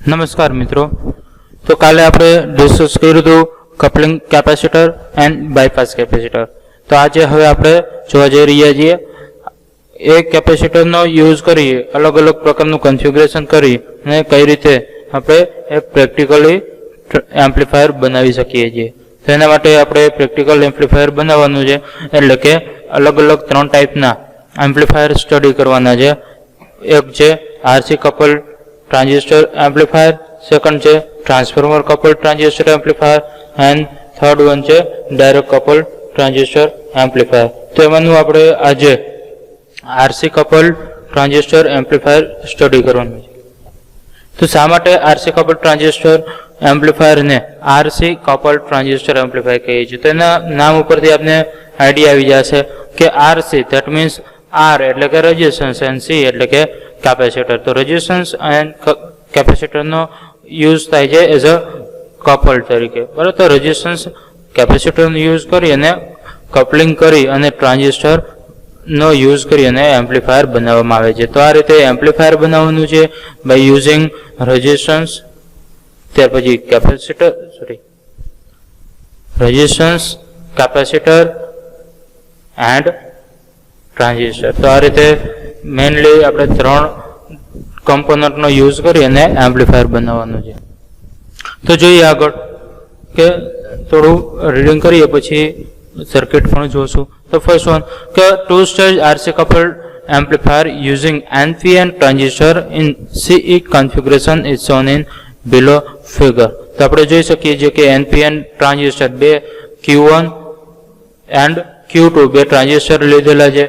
નમસ્કાર મિત્રો, તો કાલે આપણે ડિસ્કસ કર્યું હતું coupling capacitor and bypass capacitor. તો આજે હવે આપણે જોવા જઈ રહ્યા છીએ એ કેપેસિટરનો યુઝ કરી અલગ અલગ પ્રકારનું કન્ફિગ્યુરેશન કરી અને કઈ રીતે આપણે એક પ્રેક્ટિકલી એમ્પ્લીફાયર બનાવી શકીએ છીએ. તો એના માટે આપણે પ્રેક્ટિકલ એમ્પ્લીફાયર બનાવવાનું છે, એટલે કે અલગ અલગ 3 ટાઈપના એમ્પ્લીફાયર સ્ટડી કરવાના છે. એક છે RC couple transistor amplifier, second છે transformer couple transistor amplifier and third one છે ડાયરેક્ટ કપલ ટ્રાન્ઝિસ્ટર એમ્પ્લીફાયર. તો એમાંનું આપણે આજે RC couple transistor amplifier study કરવાનું છે. તો શા માટે આરસી કપલ ટ્રાન્ઝિસ્ટર એમ્પ્લીફાયરને આરસી કપલ ટ્રાન્ઝિસ્ટર એમ્પ્લીફાયર કહીએ છીએ? તો એના નામ ઉપરથી આપને આઈડિયા આવી જશે કે આરસી ધેટ મીન્સ આર એટલે કે રેઝિસ્ટન્સ એન્ડ સી એટલે કે કેપેસિટર. તો રેઝિસ્ટન્સ એન્ડ કેપેસિટરનો યુઝ થાય છે એઝ અ કપલ તરીકે, બરાબર. તો રેઝિસ્ટન્સ કેપેસિટરનો યુઝ કરી અને કપલિંગ કરી અને ટ્રાન્ઝિસ્ટરનો યુઝ કરી અને એમ્પ્લીફાયર બનાવવામાં આવે છે. તો આ રીતે એમ્પ્લીફાયર બનાવવાનું છે બાય યુઝિંગ રેઝિસ્ટન્સ, ત્યાર પછી capacitor resistance, capacitor and transistor. તો આ રીતે મેઇનલી આપણે 3 કમ્પોનન્ટનો યુઝ કરી અને એમ્પ્લીફાયર બનાવવાનું છે. તો જોઈએ આગળ કે થોડું રીડિંગ કરીએ પછી સર્કિટ પણ જોશું. તો ફર્સ્ટ વન કે 2 stage RC coupled amplifier using NPN transistor in CE configuration is shown in below figure. તો આપણે જોઈ શકીએ છીએ કે NPN transistor 2 Q1 and Q2 બે ટ્રાન્ઝિસ્ટર લીધેલા છે.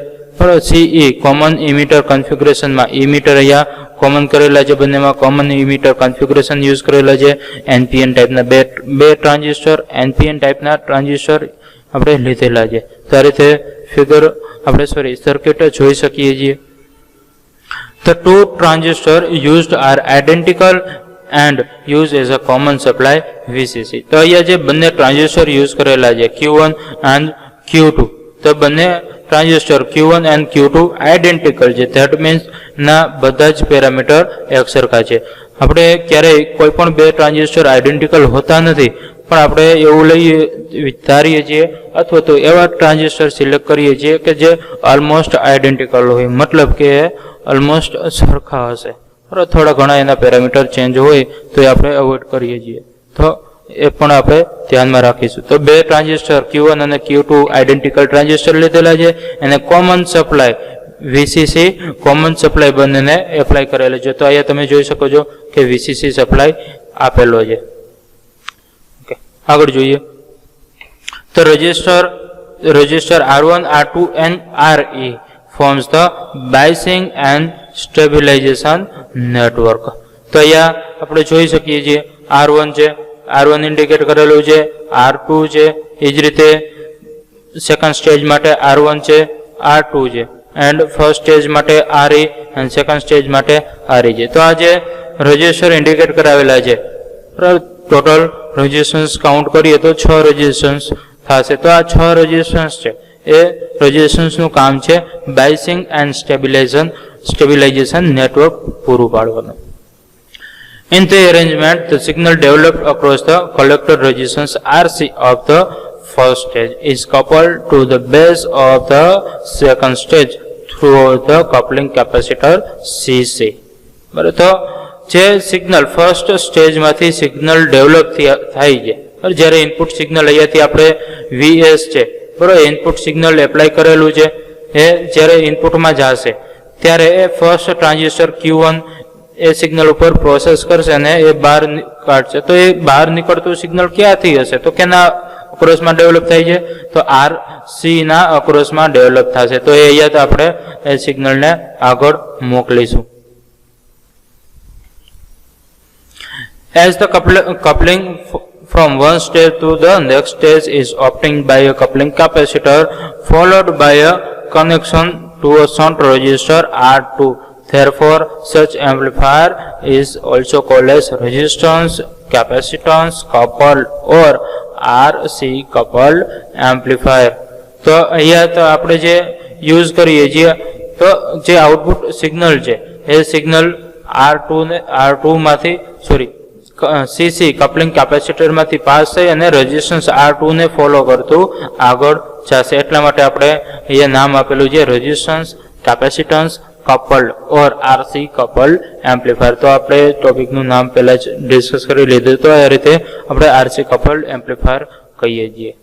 CE કોમન ઇમિટર કન્ફિગ્યુરેશનમાં ઇમિટર અહીંયા કોમન કરેલા છે, બંનેમાં કોમન ઇમિટર કન્ફિગ્યુરેશન યુઝ કરેલા છે. NPN ટાઈપના બે ટ્રાન્ઝિસ્ટર NPN ટાઈપના ટ્રાન્ઝિસ્ટર આપણે લીધેલા છે. તો આ રીતે ફિગર આપણે સર્કિટ જોઈ શકીએ છીએ. The 2 transistors used are identical and used as a common supply VCC. તો અહીંયા જે બંને ટ્રાન્ઝિસ્ટર યુઝ કરેલા છે Q1 and Q2, તો બંને transistor Q1 and Q2 identical છે. ધેટ મીન્સ ના બધા જ પેરામીટર એક સરખા છે. આપણે ક્યારેય કોઈ પણ બે ટ્રાન્ઝિસ્ટર આઈડેન્ટિકલ હોતા નથી, પણ આપણે એવું ધારીએ છીએ અથવા તો એવા ટ્રાન્ઝિસ્ટર સિલેક્ટ કરીએ છીએ કે જે ઓલમોસ્ટ આઈડેન્ટિકલ હોય, મતલબ કે ઓલમોસ્ટ સરખા હશે. થોડા ઘણા એના પેરામીટર ચેન્જ હોય તો એ આપણે અવોઇડ કરીએ છીએ. તો એ પણ આપણે ધ્યાનમાં રાખીશું. તો બે ટ્રાન્ઝિસ્ટર Q1 અને Q2 આઈડેન્ટિકલ ટ્રાન્ઝિસ્ટર લીધેલા છે અને common supply VCC common supply બંનેને એપ્લાય કરેલો છે. તો અહીંયા તમે જોઈ શકો છો કે VCC સપ્લાય આપેલો છે. ઓકે, આગળ જોઈએ. તો resistor R1 R2 and RE forms the biasing and stabilization network. તો અહીંયા આપણે જોઈ શકીએ છીએ R1 છે, R1 ઇન્ડિકેટ કરેલું છે, R2 છે, એ જ રીતે સેકન્ડ સ્ટેજ માટે R1 છે, R2 છે, એન્ડ ફર્સ્ટ સ્ટેજ માટે RE એન્ડ સેકન્ડ સ્ટેજ માટે RE છે. તો આ જે રેઝિસ્ટર ઇન્ડિકેટ કરાવેલા છે, ટોટલ રેઝિસ્ટન્સ કાઉન્ટ કરીએ તો 6 રેઝિસ્ટન્સ થશે. તો આ 6 રેઝિસ્ટન્સ છે એ રેઝિસ્ટન્સનું કામ છે બાયસિંગ એન્ડ સ્ટેબિલાઇઝેશન નેટવર્ક પૂરું પાડવાનું. In the arrangement, the signal developed across the collector resistance RC of the first stage is coupled to the base of the second stage through the coupling capacitor CC. બરાબર. તો જે signal first સ્ટેજમાંથી signal develop થાય છે, જ્યારે input signal અહીંયાથી આપણે VS છે, બરાબર, ઇનપુટ સિગ્નલ એપ્લાય કરેલું છે, એ જ્યારે ઇનપુટમાં જશે ત્યારે એ ફર્સ્ટ ટ્રાન્ઝિસ્ટર Q1 એ સિગ્નલ ઉપર પ્રોસેસ કરશે અને એ બહાર કાઢશે. તો એ બહાર નીકળતું સિગ્નલ ક્યાંથી હશે? તો કેના અક્રોસમાં ડેવલપ થાય છે? તો RC ના અક્રોસમાં ડેવલપ થશે. તો એ અહીંયા તો આપણે એ સિગ્નલને આગળ મોકલીશું. As the coupling from one stage to the next stage is obtained by a coupling capacitor followed by a connection to a shunt resistor R2. Therefore, such amplifier is also called as resistance capacitance coupled or RC coupled amplifier. તો અહીંયા તો આપણે જે use કરીએ છીએ, તો જે output signal છે એ સિગ્નલ R2 માંથી સીસી કપલિંગ કેપેસિટરમાંથી પાસ થઈ અને રેઝિસ્ટન્સ R2 ને ફોલો કરતું આગળ જશે. એટલા માટે આપણે અહીંયા નામ આપેલું છે રેઝિસ્ટન્સ કેપેસિટન્સ કપલ્ડ ઓર આરસી કપલ્ડ એમ્પ્લીફાયર. તો આપણે ટોપિકનું નામ પહેલા જ ડિસ્કસ કરી લીધું. તો આ રીતે આપણે આરસી કપલ્ડ એમ્પ્લીફાયર કહીએ છીએ.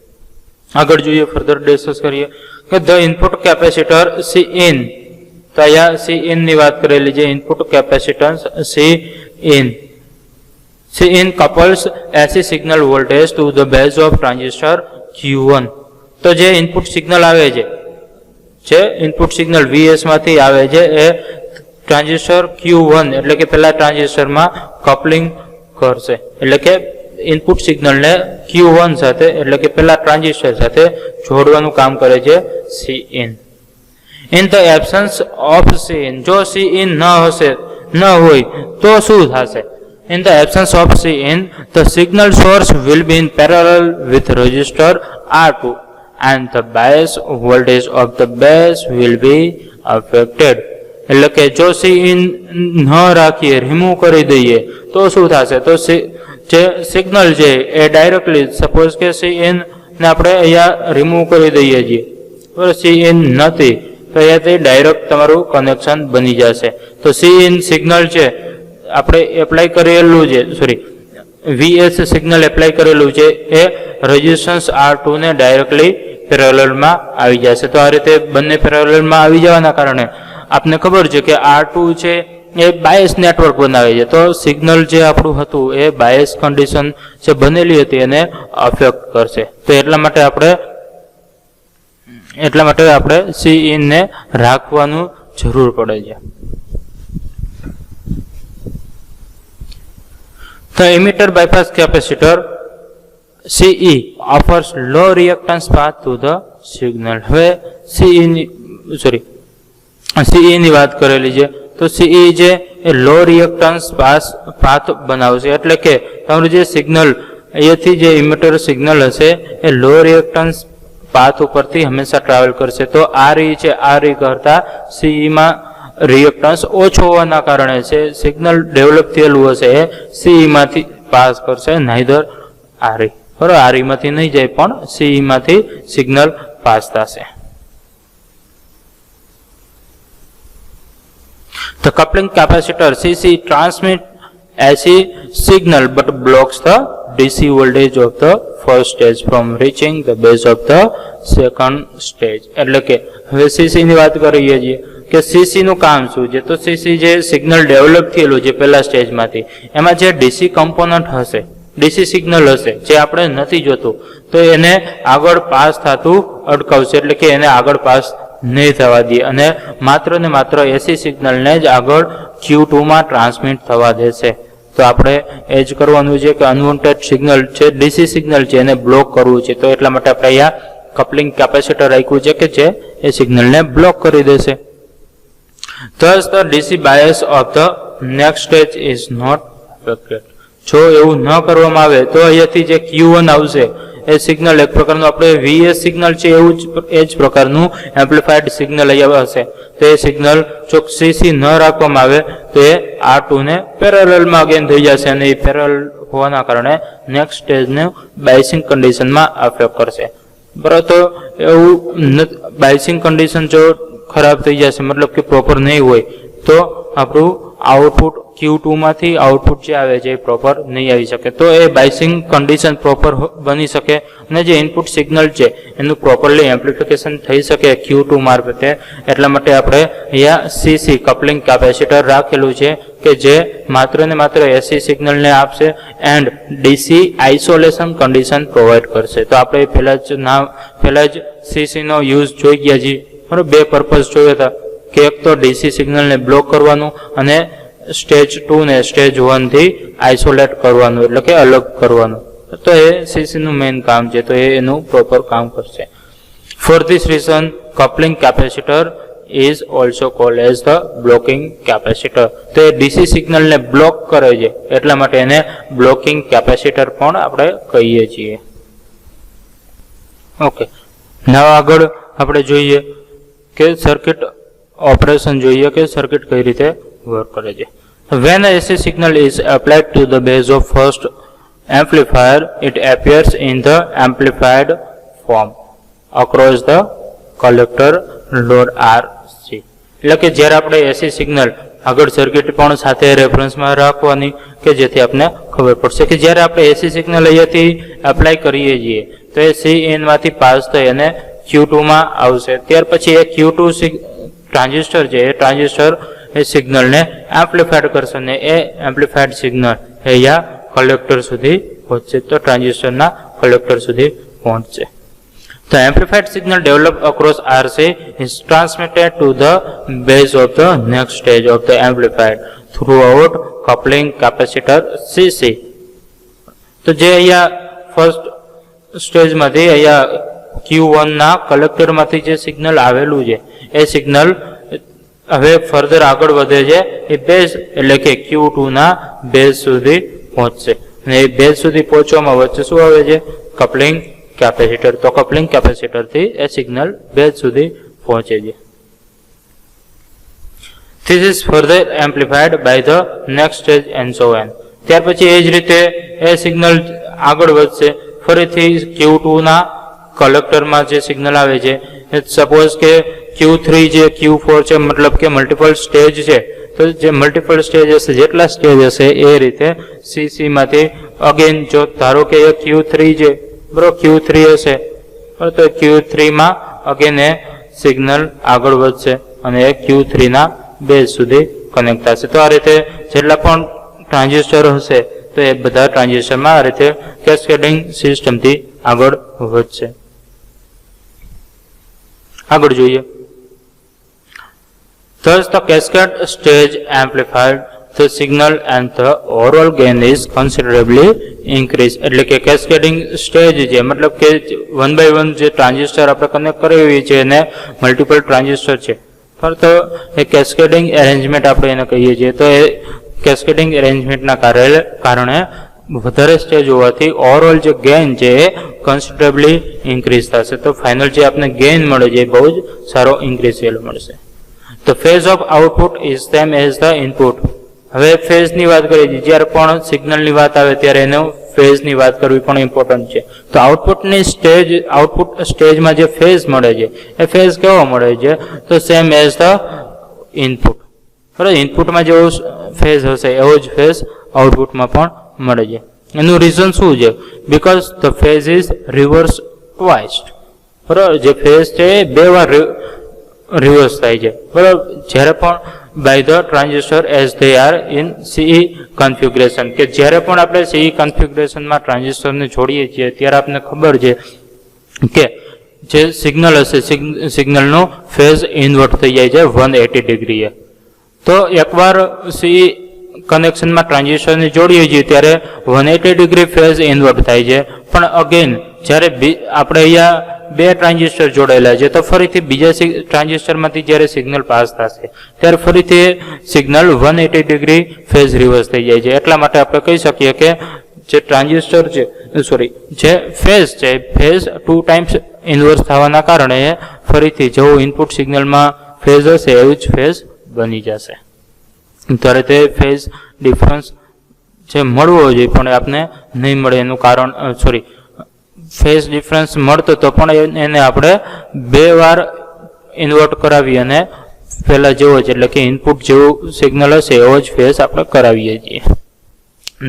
આગળ જોઈએ, ફર્ધર ડિસ્કસ કરીએ કે the input capacitor C in. તો અહીંયા સી ઇન ની વાત કરેલી છે. Input capacitance C in couples AC signal voltage to the base of transistor Q1. તો જે ઇનપુટ સિગ્નલ આવે છે, જે ઇનપુટ સિગ્નલ VS માંથી આવે છે એ ટ્રાન્ઝિસ્ટર Q1 એટલે કે પહેલા ટ્રાન્ઝિસ્ટરમાં કપલિંગ કરશે. એટલે કે ઇનપુટ સિગ્નલને Q1 સાથે એટલે કે પહેલા ટ્રાન્ઝિસ્ટર સાથે જોડવાનું કામ કરે છે Cin. In the absence of Cin, જો Cin ન હોય તો શું થશે? In the absence of Cin, the signal source will be in parallel with resistor R2 and the bias voltage of the base will be affected. એટલે કે જો Cin ન રાખીએ, રિમૂવ કરી દઈએ તો શું થશે? તો જે સિગ્નલ છે એ ડાયરેક્ટલી, સપોઝ કે Cin ને આપણે અહીંયા રિમૂવ કરી દઈએ છીએ, બરાબર, Cin નથી તો અહીંયાથી ડાયરેક્ટ તમારું કનેક્શન બની જશે. તો Cin સિગ્નલ છે આપણે એપ્લાય કરેલું છે, VS સિગ્નલ એપ્લાય કરેલું છે એ રેઝિસ્ટન્સ R2 ને ડાયરેક્ટલી પેરેલલમાં આવી જશે. તો આ રીતે બંને પેરેલલમાં આવી જવાના કારણે આપને ખબર છે કે R2 છે એ બાયસ નેટવર્ક બનાવે છે. તો સિગ્નલ જે આપણું હતું એ બાયસ કન્ડિશન જે બનેલી હતી એને અફેક્ટ કરશે. તો એટલા માટે આપણે Cin ને રાખવાનું જરૂર પડે છે. The emitter bypass capacitor CE offers low reactance path to the signal. હવે CE ની વાત કરેલી છે. તો CE જે એ લો રિએક્ટન્સ પાથ બનાવશે. એટલે કે તમારું જે સિગ્નલ અહીંયાથી જે ઇમિટર સિગ્નલ હશે એ લો રિએક્ટન્સ પાથ ઉપરથી હંમેશા ટ્રાવેલ કરશે. તો RE છે, RE કરતા CE માં રિએક્ટન્સ ઓછો હોવાના કારણે છે સિગ્નલ ડેવલપ થયેલું હશે એ CE માંથી પાસ કરશે, નાઈધર RE. બરાબર, RE માંથી નહીં જાય પણ CE માંથી સિગ્નલ પાસ થશે. The coupling capacitor CC transmit AC signal but blocks the DC voltage of the first stage from reaching the base of the second stage. એટલે કે હવે CC ની વાત કરીએ છીએ કે સીસી નું કામ શું છે? તો સીસી જે સિગ્નલ ડેવલપ થયેલું છે પહેલા સ્ટેજમાંથી, એમાં જે ડીસી કમ્પોનન્ટ હશે, ડીસી સિગ્નલ હશે જે આપણે નથી જોતું, તો એને આગળ પાસ થતું અટકાવશે. એટલે કે એને આગળ પાસ નહીં થવા દે અને માત્ર ને માત્ર એસી સિગ્નલને જ આગળ Q2 માં ટ્રાન્સમિટ થવા દેશે. તો આપણે એ જ કરવાનું છે કે અનવોન્ટેડ સિગ્નલ છે, ડીસી સિગ્નલ છે, એને બ્લોક કરવું છે. તો એટલા માટે આપણે અહીંયા કપલિંગ કેપેસિટર રાખ્યું છે કે જે એ સિગ્નલને બ્લોક કરી દેશે. Thus the DC bias of the next stage is not affected. જો એવું ન કરવામાં આવે તો અહીંયાથી જે Q1 આવશે એ સિગ્નલ એક પ્રકારનું આપણે VS સિગ્નલ છે એવું જ એ જ પ્રકારનું એમ્પ્લીફાઈડ સિગ્નલ અહીંયા હશે. તો એ સિગ્નલ જો CC ન રાખવામાં આવે તો એ R2 ને પેરેલલમાં અગેન થઈ જશે અને એ પેરેલલ હોવાના કારણે નેક્સ્ટ સ્ટેજને બાયસિંગ કન્ડિશનમાં અફેક્ટ કરશે. બરાબર, તો એવું બાયસિંગ કન્ડિશન જો ખરાબ થઈ જશે, મતલબ કે પ્રોપર નહીં હોય તો આપણું આઉટપુટ Q2 માંથી આઉટપુટ જે આવે છે એ પ્રોપર નહીં આવી શકે. તો એ બાયસિંગ કન્ડિશન પ્રોપર બની શકે અને જે ઇનપુટ સિગ્નલ છે એનું પ્રોપરલી એમ્પ્લિફિકેશન થઈ શકે Q2 મારફતે. એટલા માટે આપણે અહીંયા CC કપલિંગ કેપેસિટર રાખેલું છે કે જે માત્ર ને માત્ર એસી સિગ્નલને આપશે and DC isolation condition provide કરશે. તો આપણે પહેલા જ CC નો યુઝ જોઈ ગયા છીએ. બરાબર, બે પર્પઝ જોયા હતા કે એક તો ડીસી સિગ્નલને બ્લોક કરવાનું અને સ્ટેજ 2 ને સ્ટેજ 1 થી આઇસોલેટ કરવાનું, એટલે કે અલગ કરવાનું. તો એ સીસી નું મેઇન કામ છે, તો એ એનું પ્રોપર કામ કરશે. For this reason coupling capacitor is also cold as the blocking capacitor. તો એ ડીસી સિગ્નલને બ્લોક કરે છે એટલા માટે એને બ્લોકિંગ કેપેસિટર પણ આપણે કહીએ છીએ. ઓકે, હવે આગળ આપણે જોઈએ કે સર્કિટ ઓપરેશન જોઈએ કે સર્કિટ કઈ રીતે વર્ક કરે છે. When a AC signal is applied to the base of first amplifier, it appears in the amplified form across the collector load RC. એટલે કે જ્યારે આપણે એસી સિગ્નલ આગળ સર્કિટ પણ સાથે રેફરન્સમાં રાખવાની કે જેથી આપણે ખબર પડશે કે જ્યારે આપણે એસી સિગ્નલ અહીંયાથી એપ્લાય કરીએ છીએ તો એ સી ઇનમાંથી પાસ થઈ અને Q2 માં આવશે. ત્યાર પછી એ Q2 ટ્રાન્ઝિસ્ટર છે એ ટ્રાન્ઝિસ્ટર એ સિગ્નલને એમ્પ્લિફાઈડ કરશે અને એ એમ્પ્લિફાઈડ સિગ્નલ અહીંયા કલેક્ટર સુધી પહોંચશે તો ટ્રાન્ઝિસ્ટરના કલેક્ટર સુધી પહોંચશે. The amplified signal developed across RC is transmitted to the base of the next stage of the amplified throughout coupling capacitor CC. તો જે અહીંયા ફર્સ્ટ સ્ટેજમાંથી અહીંયા Q1 ના કલેક્ટરમાંથી જે સિગ્નલ આવેલું છે એ સિગ્નલ હવે ફર્ધર આગળ વધે છે એ બેઝ એટલે કે Q2 ના બેઝ સુધી પહોંચશે અને એ બેઝ સુધી પહોંચવામાં વચ્ચે શું આવે છે કપલિંગ કેપેસિટર. તો કપલિંગ કેપેસિટરથી એ સિગ્નલ બેઝ સુધી પહોંચે છે. This is further amplified by the next stage and so on. ત્યાર પછી એ જ રીતે એ સિગ્નલ આગળ વધશે ફરીથી Q2 ના કલેક્ટરમાં જે સિગ્નલ આવે છે સપોઝ કે Q3 જે Q4 છે મતલબ કે મલ્ટિપલ સ્ટેજ છે તો જે મલ્ટિપલ સ્ટેજ હશે જેટલા સ્ટેજ હશે એ રીતે CC માંથી અગેન જો ધારો કે એ Q3 છે બરોબર Q3 હશે તો Q3 માં અગેન એ સિગ્નલ આગળ વધશે અને એ Q3 ના બેઝ સુધી કનેક્ટ થશે. તો આ રીતે જેટલા પણ ટ્રાન્ઝિસ્ટર હશે તો એ બધા ટ્રાન્ઝિસ્ટરમાં આ રીતે કેસ્કેડિંગ સિસ્ટમથી આગળ વધશે. આગળ જોઈએ. Thus the cascade stage amplified the signal and the overall gain is considerably increased. એટલે કે કેસ્કેડિંગ સ્ટેજ છે મતલબ કે 1 by 1 જે ટ્રાન્ઝિસ્ટર આપણે કનેક્ટ કરાવી છે એને મલ્ટિપલ ટ્રાન્ઝિસ્ટર છે તો એ કેસ્કેડિંગ એરેન્જમેન્ટ આપણે એને કહીએ છીએ. તો એ કેસ્કેડિંગ એરેન્જમેન્ટના કારણે વધારે સ્ટેજ હોવાથી ઓવરઓલ જે ગેઇન છે એ કન્સિડરેબલી ઇન્ક્રીઝ થશે. તો ફાઇનલ જે આપણે ગેઇન મળે છે એ બહુ જ સારો ઇન્ક્રીઝ થયેલો મળશે. The phase of output is same as the input. હવે ફેઝની વાત કરીએ છીએ જ્યારે પણ સિગ્નલની વાત આવે ત્યારે એનો ફેઝની વાત કરવી પણ ઇમ્પોર્ટન્ટ છે. તો આઉટપુટ સ્ટેજમાં જે ફેઝ મળે છે એ ફેઝ કેવો મળે છે તો સેમ એઝ ધ ઇનપુટ. બરાબર ઇનપુટમાં જેવો ફેઝ હશે એવો જ ફેઝ આઉટપુટમાં પણ મળે છે. એનું રીઝન શું છે because the phase is reverse twice. બરાબર જે ફેઝ છે એ બે વાર રિવર્સ થાય છે બરાબર જ્યારે પણ by the transistor as they are in CE configuration કે જ્યારે પણ આપણે CE કન્ફિગ્યુરેશનમાં ટ્રાન્ઝિસ્ટરને જોડીએ છીએ ત્યારે આપણને ખબર છે કે જે સિગ્નલ હશે સિગ્નલનો ફેઝ ઇન્વર્ટ થઈ જાય છે 180 ડિગ્રીએ. તો એકવાર CE કનેક્શનમાં ટ્રાન્ઝિસ્ટરને જોડીએ છીએ ત્યારે 180 ડિગ્રી ફેઝ ઇન્વર્ટ થાય છે પણ અગેન જ્યારે આપણે અહીંયા બે ટ્રાન્ઝિસ્ટર જોડાયેલા છે તો ફરીથી બીજા ટ્રાન્ઝિસ્ટરમાંથી જ્યારે સિગ્નલ પાસ થશે ત્યારે ફરીથી સિગ્નલ 180 ડિગ્રી ફેઝ રિવર્સ થઈ જાય છે. એટલા માટે આપણે કહી શકીએ કે જે ટ્રાન્ઝિસ્ટર છે જે ફેઝ છે ફેઝ 2 ટાઈમ્સ ઇન્વર્સ થવાના કારણે ફરીથી જેવું ઇનપુટ સિગ્નલમાં ફેઝ હશે એવું જ ફેઝ બની જશે. ત્યારે તે ફેઝ ડિફરન્સ જે મળવો જોઈએ પણ આપને નહીં મળે એનું કારણ ફેઝ ડિફરન્સ મળતો તો પણ એને આપણે બે વાર ઇન્વર્ટ કરાવી અને પહેલા જેવો જ એટલે કે ઇનપુટ જેવું સિગ્નલ હશે એવો જ ફેઝ આપણે કરાવીએ છીએ.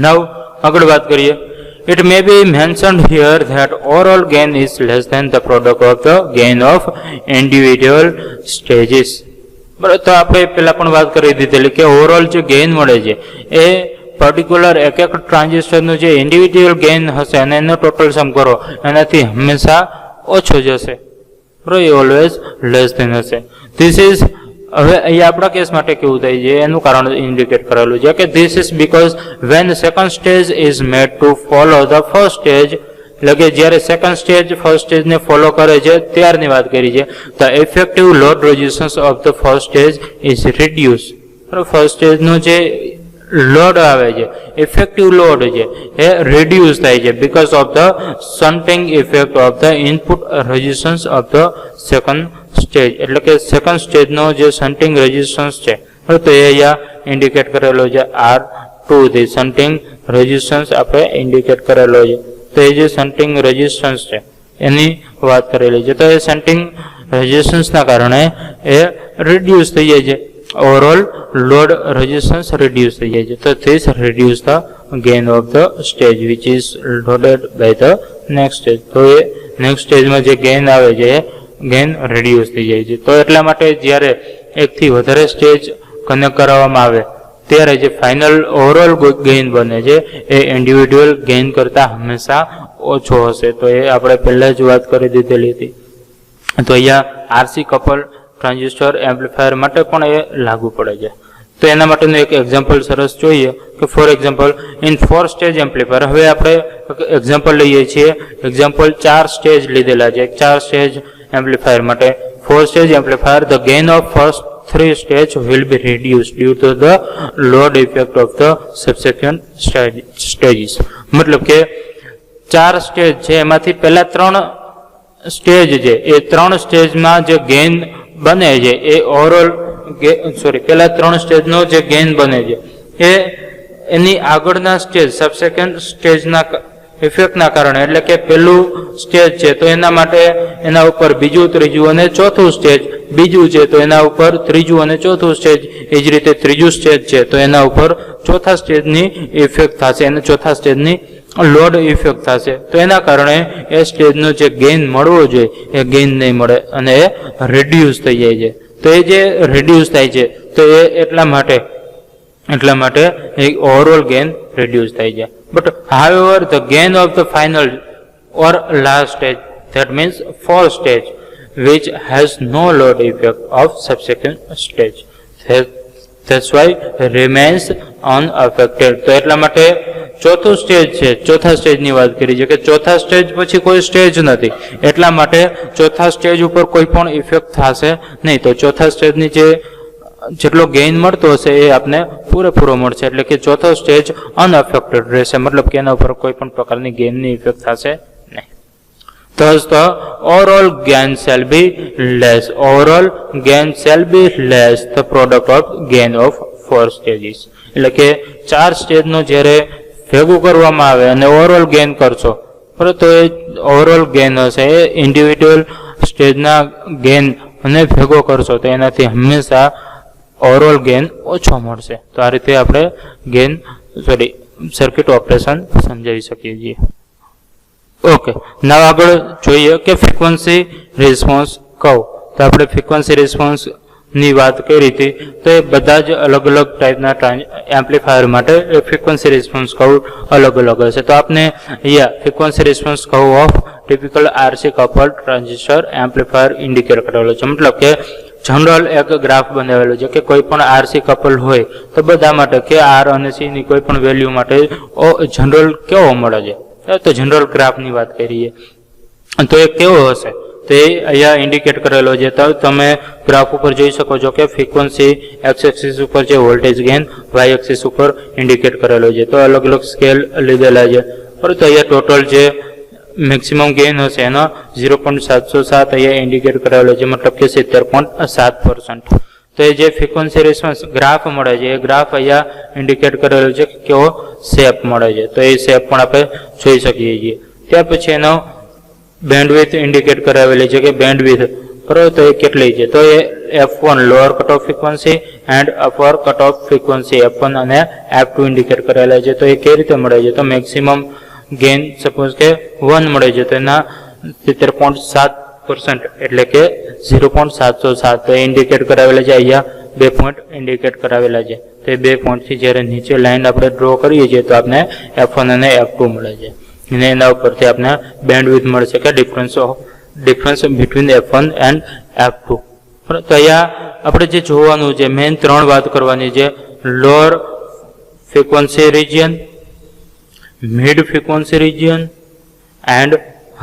નવ આગળ વાત કરીએ. It may be mentioned here that overall gain is less than the product of the gain of individual stages. બરાબર તો આપણે પહેલા પણ વાત કરી દીધેલી કે ઓવરઓલ જે ગેઇન મળે છે એ પર્ટિક્યુલર એક ટ્રાન્ઝિસ્ટરનું જે ઇન્ડિવિડ્યુઅલ ગેઇન હશે અને એનો ટોટલ સમ કરો એનાથી હંમેશા ઓછો જ હશે બરાબર એ ઓલવેઝ લેસ ધેન હશે. ધીસ ઇઝ હવે અહીંયા આપણા કેસ માટે કેવું થાય છે એનું કારણ ઇન્ડિકેટ કરેલું છે કે this is because when second stage is made to follow the first stage એટલે કે જ્યારે સેકન્ડ સ્ટેજ ફર્સ્ટ સ્ટેજને ફોલો કરે છે ત્યારની વાત કરી છે the effective load resistance of the first stage is reduce. First સ્ટેજનું જે લોડ આવે છે ઇફેક્ટિવ લોડ છે એ રિડ્યુસ થાય છે because of the shunting effect of the input resistance of the second stage એટલે કે સેકન્ડ સ્ટેજનો જે શન્ટિંગ રેઝિસ્ટન્સ છે તો એ અહીંયા ઇન્ડિકેટ કરેલો છે R2 થી શન્ટિંગ રેઝિસ્ટન્સ આપણે ઇન્ડિકેટ કરેલો છે. તો એ જે શન્ટિંગ રેઝિસ્ટન્સ છે એની વાત કરેલી છે. તો એ શન્ટિંગ રેઝિસ્ટન્સના કારણે એ રિડ્યુસ થઈ જાય છે, ઓવરઓલ લોડ રેઝિસ્ટન્સ રિડ્યુસ થઈ જાય છે. તો this reduce the gain of the stage which is loaded by the next stage. તો એ નેક્સ્ટ સ્ટેજમાં જે ગેઇન આવે છે એ ગેઇન રિડ્યુસ થઈ જાય છે. તો એટલા માટે જ્યારે એકથી વધારે સ્ટેજ કનેક્ટ કરાવવામાં આવે ત્યારે જે ફાઇનલ ઓવરઓલ ગેઇન બને છે એ ઇન્ડિવિડ્યુઅલ ગેઇન કરતાં હંમેશા ઓછો હશે. તો એ આપણે પહેલાં જ વાત કરી દીધેલી હતી. તો અહીંયા આરસી કપલ ટ્રાન્ઝિસ્ટર એમ્પ્લીફાયર માટે પણ એ લાગુ પડે છે. તો એના માટેનું એક એક્ઝામ્પલ સરસ જોઈએ કે for example in 4 stage amplifier. હવે આપણે એક્ઝામ્પલ લઈએ છીએ, એક્ઝામ્પલ 4 સ્ટેજ લીધેલા છે. 4 સ્ટેજ એમ્પ્લીફાયર માટે 4 stage amplifier the gain of first 3 stage will be reduced due to the load effect of the subsequent stages. મતલબ કે 4 સ્ટેજ છે એમાંથી પહેલા 3 સ્ટેજ છે એ 3 સ્ટેજમાં જે ગેઇન બને છે એ ઓવરઓલ પહેલા 3 સ્ટેજનો જે ગેઇન બને છે એ એની આગળના સ્ટેજ સબસેકન્ડ સ્ટેજના ઇફેક્ટના કારણે, એટલે કે પહેલું સ્ટેજ છે તો એના માટે એના ઉપર બીજું, ત્રીજું અને ચોથું સ્ટેજ, બીજું છે તો એના ઉપર ત્રીજું અને ચોથું સ્ટેજ, એ જ રીતે ત્રીજું સ્ટેજ છે તો એના ઉપર ચોથા સ્ટેજની ઇફેક્ટ થશે અને ચોથા સ્ટેજની લોડ ઇફેક્ટ થશે. તો એના કારણે એ સ્ટેજનો જે ગેઇન મળવો જોઈએ એ ગેઇન નહીં મળે અને એ રિડ્યુસ થઈ જાય છે. તો એ જે રિડ્યુસ થાય છે તો એ એટલા માટે ઓવરઓલ ગેઇન રિડ્યુસ થાય છે. But however the gain of the final or last stage, that means 4th stage, which has no load effect of subsequent stage, that's why remains unaffected. તો એટલા માટે ચોથું સ્ટેજ છે, ચોથા સ્ટેજની વાત કરી છે કે ચોથા સ્ટેજ પછી કોઈ સ્ટેજ નથી, એટલા માટે ચોથા સ્ટેજ ઉપર કોઈ પણ ઇફેક્ટ થશે નહીં. તો ચોથા સ્ટેજની જેટલો ગેઇન મળતો હશે એ આપને પૂરેપૂરો મળશે, એટલે કે ચોથો સ્ટેજ અનઅફેક્ટેડ રહેશે, મતલબ કે એના ઉપર કોઈ પણ પ્રકારની ગેઇનની ઇફેક્ટ થશે નહીં. Thus the overall gain shall be less. Overall gain shall be less the product of gain of 4 stages. એટલે કે 4 સ્ટેજનો જ્યારે ભેગું કરવામાં આવે અને ઓવરઓલ ગેઇન કરશો બરાબર, તો એ ઓવરઓલ ગેઇન હશે એ ઇન્ડિવિડ્યુઅલ સ્ટેજના ગેઇન અને ભેગો કરશો તો એનાથી હંમેશા ઓવરઓલ ગેઇન ઓછો મળશે. તો આ રીતે આપણે સર્કિટ ઓપરેશન સમજાવી શકીએ છીએ. ઓકે, now આગળ જોઈએ કે ફ્રીક્વન્સી રિસ્પોન્સ કર્વ. તો આપણે ફ્રીક્વન્સી રિસ્પોન્સની વાત કરી હતી તો એ બધા જ અલગ અલગ ટાઈપના એમ્પ્લીફાયર માટે ફ્રીક્વન્સી રિસ્પોન્સ કર્વ અલગ અલગ હશે. તો આપણે અહીંયા frequency response curve of typical RC couple transistor amplifier indicate કરેલો છે. મતલબ કે જનરલ એક ગ્રાફ બનાવેલો છે કે કોઈ પણ આરસી કપલ હોય તો બધા માટે કે આર અને સી ની કોઈ પણ વેલ્યુ માટે જનરલ કેવો મળે છે, તો જનરલ ગ્રાફની વાત કરીએ તો એ કેવો હશે તો એ અહીંયા ઇન્ડિકેટ કરેલો છે. તો તમે ગ્રાફ ઉપર જોઈ શકો છો કે ફ્રીક્વન્સી એક્સ એક્સિસ ઉપર છે, વોલ્ટેજ ગેઇન વાય એક્સિસ ઉપર ઇન્ડિકેટ કરેલો છે. તો અલગ અલગ સ્કેલ લીધેલા છે, પરંતુ અહીંયા ટોટલ જે મેક્સિમમ ગેઇન હશે એનો 0.707 અહીંયા ઇન્ડિકેટ કરેલો છે, મતલબ કે 70.7%. તો એ જે ફ્રીક્વન્સી રિસ્પોન્સ ગ્રાફ મળે છે એ ગ્રાફ અહીંયા ઇન્ડિકેટ કરેલો છે કે કેવો શેપ મળે છે. તો એ શેપ પણ આપણે જોઈ શકીએ છીએ. ત્યાર પછી એનો બેન્ડવિડ્થ ઇન્ડિકેટ કરાવેલી છે કે બેન્ડવિડ્થ બરાબર તો એ કેટલી છે. તો એ F1 lower cut off frequency and upper cut off frequency F1 અને F2 ઇન્ડિકેટ કરેલા છે. તો એ કેવી રીતે મળે છે, તો મેક્સિમમ ગેઇન સપોઝ કે 1 મળે છે તો એના 70.7% એટલે કે 0.707 તો ઇન્ડિકેટ કરાવેલા છે. અહીંયા 2 પોઈન્ટ ઇન્ડિકેટ કરાવેલા છે. તો એ 2 પોઈન્ટથી જ્યારે નીચે લાઈન આપણે ડ્રો કરીએ છીએ તો આપણે F1 અને F2 મળે છે અને એના ઉપરથી આપણે બેન્ડવિડ્થ મળશે કે difference between F1 and F2. તો અહીંયા આપણે જે જોવાનું છે મેઇન 3 વાત કરવાની છે, lower frequency region, mid frequency region and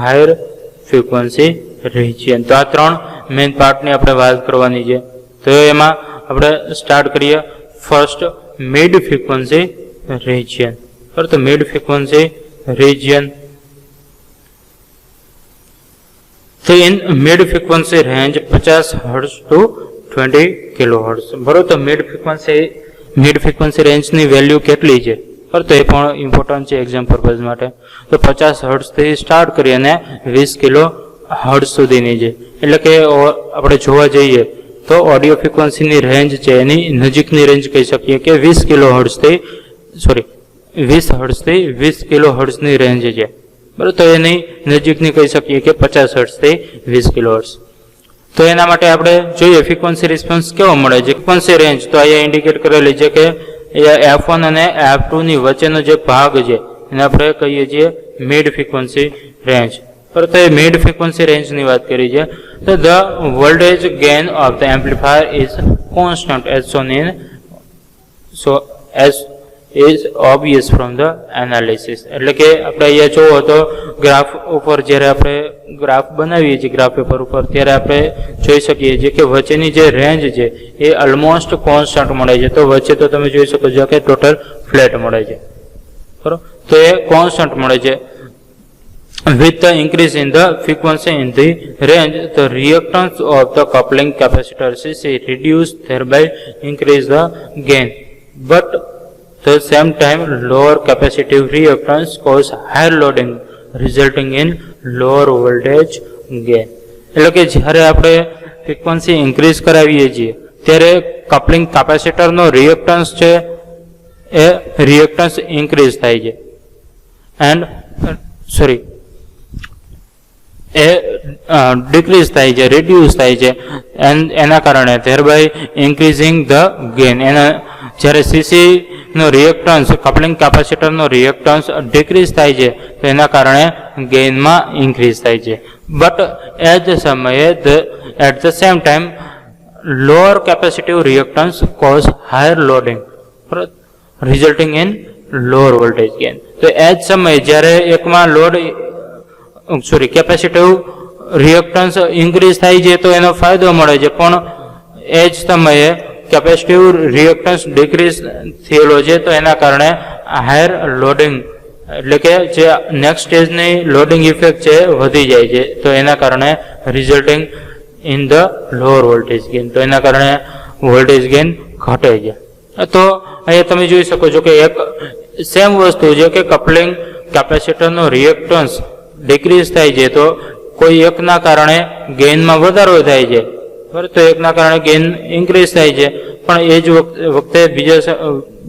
higher frequency region. તો આ 3 મેઇન પાર્ટની આપણે વાત કરવાની છે. તો એમાં આપણે સ્ટાર્ટ કરીએ ફર્સ્ટ મિડ ફ્રીક્વન્સી રિજિયન. તો mid frequency region. So in mid frequency range 50 Hz to 20 kilohertz. બરોબર, તો મિડ ફ્રીક્વન્સી રેન્જની વેલ્યુ કેટલી છે? તો એ પણ ઇમ્પોર્ટન્ટ છે એક્ઝામ પર્પઝ માટે. તો 50 હર્ટ્ઝથી સ્ટાર્ટ કરી અને 20 કિલો હર્ટ્ઝ સુધીની છે. એટલે કે આપણે જોવા જઈએ તો ઓડિયો ફ્રીક્વન્સીની રેન્જ છે એની નજીકની રેન્જ કહી શકીએ કે 20 કિલો હર્ટ્ઝથી 20 હર્ટ્ઝથી 20 કિલો હર્ટ્ઝની રેન્જ છે. બરાબર, તો એની નજીકની કહી શકીએ કે 50 હર્ટ્ઝથી 20 કિલો હર્ટ્ઝ. તો એના માટે આપણે જોઈએ ફ્રીક્વન્સી રિસ્પોન્સ કેવો મળે છે. ફ્રીક્વન્સી રેન્જ તો અહીંયા ઇન્ડિકેટ કરેલી છે કે F1 અને F2 ની વચ્ચેનો જે ભાગ છે એને આપણે કહીએ છીએ મિડ ફ્રીક્વન્સી રેન્જ. તો એ મિડ ફ્રીક્વન્સી રેન્જની વાત કરી છે. તો the voltage gain of the amplifier is constant as shown in as is obvious from the analysis. એટલે કે આપણે અહીંયા જોવો તો ગ્રાફ ઉપર જ્યારે આપણે ગ્રાફ બનાવીએ છીએ ગ્રાફ પેપર ઉપર ત્યારે આપણે જોઈ શકીએ છીએ કે વચ્ચેની જે રેન્જ છે એ ઓલમોસ્ટ કોન્સ્ટન્ટ મળે છે. તો વચ્ચે તો તમે જોઈ શકો છો કે ટોટલ ફ્લેટ મળે છે. બરાબર, તો એ કોન્સ્ટન્ટ મળે છે. With the increase in the frequency in the range, the reactance of the coupling capacitor is reduced, thereby increase the gain. But the same time, lower capacitive reactance cause higher loading, resulting in lower voltage gain. એટલે કે જ્યારે આપણે frequency increase કરાવીએ છીએ ત્યારે coupling કેપેસિટરનો reactance છે એ reactance increase થાય છે એ ડિક્રીઝ થાય છે, રિડ્યુસ થાય છે એના કારણે ધેરબાય ઇન્ક્રીઝિંગ ધ ગેઇન. એના જ્યારે સીસીનો રિએક્ટન્સ કપલિંગ કેપેસિટરનો રિએક્ટન્સ ડિક્રીઝ થાય છે તો એના કારણે ગેઇનમાં ઇન્ક્રીઝ થાય છે. But at the same time lower capacitive reactance cause higher loading resulting in lower voltage gain. તો એ જ સમયે જ્યારે એકમાં કેપેસિટિવ રિએક્ટન્સ ઇન્ક્રીઝ થાય છે તો એનો ફાયદો મળે છે, પણ એ જ સમયે કેપેસિટિવ રિએક્ટન્સ ડિક્રીઝ થયેલો છે તો એના કારણે હાયર લોડિંગ એટલે કે જે નેક્સ્ટ સ્ટેજની લોડિંગ ઇફેક્ટ છે વધી જાય છે. તો એના કારણે resulting in the lower voltage gain. તો એના કારણે વોલ્ટેજ ગેઇન ઘટે છે. તો અહીંયા તમે જોઈ શકો છો કે એક સેમ વસ્તુ છે કે કપલિંગ કેપેસિટરનો રિએક્ટન્સ ડિક્રીઝ થાય છે તો કોઈ એકના કારણે ગેઇનમાં વધારો થાય છે, બરાબર, તો એકના કારણે ગેઇન ઇન્ક્રીઝ થાય છે, પણ એ જ વખતે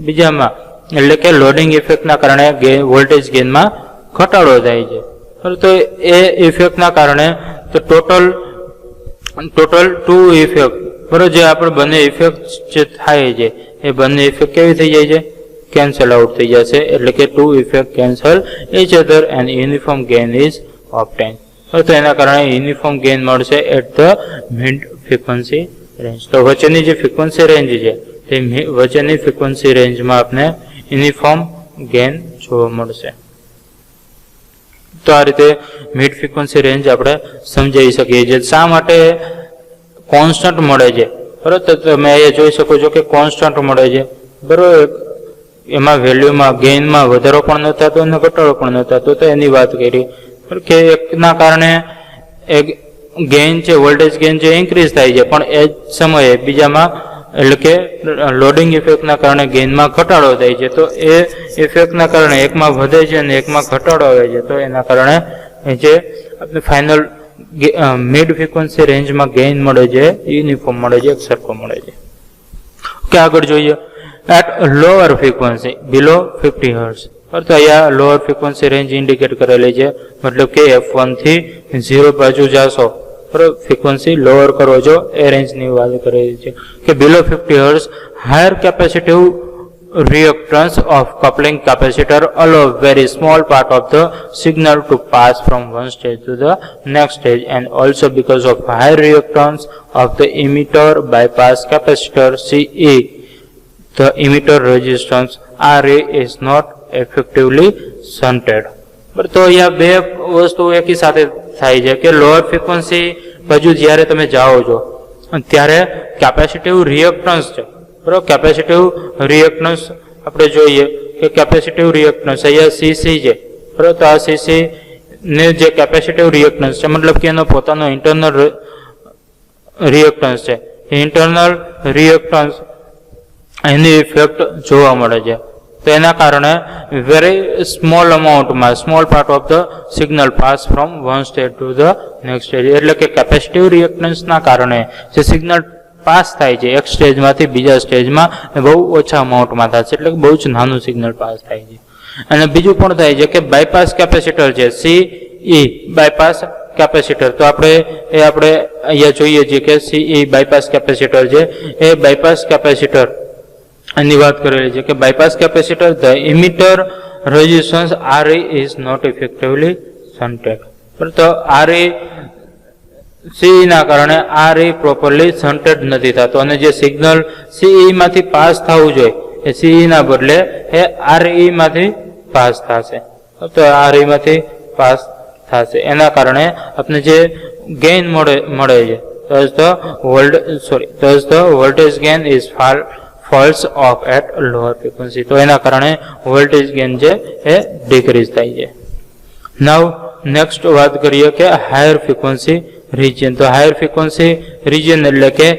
બીજામાં એટલે કે લોડિંગ ઇફેક્ટના કારણે વોલ્ટેજ ગેઇનમાં ઘટાડો થાય છે. તો એ ઇફેક્ટના કારણે તો ટોટલ ટુ ઇફેક્ટ, બરાબર, જે આપણે બંને ઇફેક્ટ જે થાય છે એ બંને ઇફેક્ટ કેવી થઈ જાય છે? કેન્સલ આઉટ થઈ જશે. એટલે કે two effect cancel each other and uniform gain is obtained. તો એના કારણે યુનિફોર્મ ગેઇન મળશે at the mid frequency range. તો વચ્ચેની જે ફ્રીક્વન્સી રેન્જ છે તે વચ્ચેની ફ્રીક્વન્સી રેન્જમાં આપણે યુનિફોર્મ ગેઇન જોવા મળશે. તો આ રીતે મિડ ફ્રીક્વન્સી રેન્જ આપણે સમજાવી શકીએ છીએ. શા માટે કોન્સ્ટન્ટ મળે છે? બરાબર, તો તમે અહીંયા જોઈ શકો છો કે કોન્સ્ટન્ટ મળે છે, બરાબર. એમાં વેલ્યુમાં ગેઇનમાં વધારો પણ ન થતો અને ઘટાડો પણ ન થતો. તો એની વાત કરી કે એકના કારણે એક ગેઇન છે, વોલ્ટેજ ગેઇન છે ઇન્ક્રીઝ થાય છે, પણ એ જ સમયે બીજામાં એટલે કે લોડિંગ ઇફેક્ટના કારણે ગેઇનમાં ઘટાડો થાય છે. તો એ ઇફેક્ટના કારણે એકમાં વધે છે અને એકમાં ઘટાડો આવે છે. તો એના કારણે જે આપણે ફાઇનલ મિડ ફ્રીક્વન્સી રેન્જમાં ગેઇન મળે છે યુનિફોર્મ મળે છે, એક સરખો મળે છે. ઓકે, આગળ જોઈએ. At lower frequency below 50 Hz. તો અહીંયા લોઅર ફ્રીક્વન્સી રેન્જ ઇન્ડિકેટ કરેલી છે, મતલબ કે F1 થી 0 બાજુ જાશો, બરાબર, ફ્રીક્વન્સી લોઅર કરો છો એ રેન્જની વાત કરેલી છે કે બિલો 50 Hz higher capacitive reactance of coupling capacitor allow very small part of the signal to pass from one stage to the next stage, and also because of high reactance of the emitter bypass capacitor CE, the emitter resistance RA is not effectively shunted. બરાબર, તો અહીંયા બે વસ્તુ એકી સાથે થાય છે કે લોઅર ફ્રીક્વન્સી બાજુ જ્યારે તમે જાઓ છો ત્યારે કેપેસિટિવ રિએક્ટન્સ છે, બરાબર. કેપેસિટિવ રિએક્ટન્સ આપણે જોઈએ કે કેપેસિટિવ રિએક્ટન્સ અહીંયા સીસી છે, બરાબર. તો આ સીસી ને જે કેપેસિટિવ રિએક્ટન્સ છે મતલબ કે એનો પોતાનો ઇન્ટરનલ રિએક્ટન્સ છે ઇન્ટરનલ રિએક્ટન્સ એની ઇફેક્ટ જોવા મળે છે. તો એના કારણે વેરી સ્મોલ અમાઉન્ટમાં small part of the signal pass from one stage to the next stage. એટલે કે કેપેસિટિવ રિએક્ટન્સના કારણે જે સિગ્નલ પાસ થાય છે એક સ્ટેજમાંથી બીજા સ્ટેજમાં એ બહુ ઓછા અમાઉન્ટમાં થાય છે, એટલે કે બહુ જ નાનું સિગ્નલ પાસ થાય છે. અને બીજું પણ થાય છે કે બાયપાસ કેપેસિટર છે CE બાયપાસ કેપેસિટર. તો આપણે અહીંયા જોઈએ છીએ કે CE બાયપાસ કેપેસિટર છે એ બાયપાસ કેપેસિટર એની વાત કરેલી છે કે bypass capacitor the emitter resistance RE is not effectively shunted. તો RE CE ના કારણે RE પ્રોપરલી શન્ટેડ નથી થતો અને જે સિગ્નલ CE માંથી પાસ થવું જોઈએ એ CE ના બદલે એ RE માંથી પાસ થશે. તો RE માંથી પાસ થશે એના કારણે આપણે જે ગેઇન મળે છે thus the voltage gain is falls off at lower frequency. તો એના કારણે વોલ્ટેજ ગેઇન છે એ ડિક્રીઝ થાય છે. નાવ નેક્સ્ટ વાત કરીએ કે હાયર ફ્રીક્વન્સી રિજિયન. તો હાયર ફ્રીક્વન્સી રિજિયન એટલે કે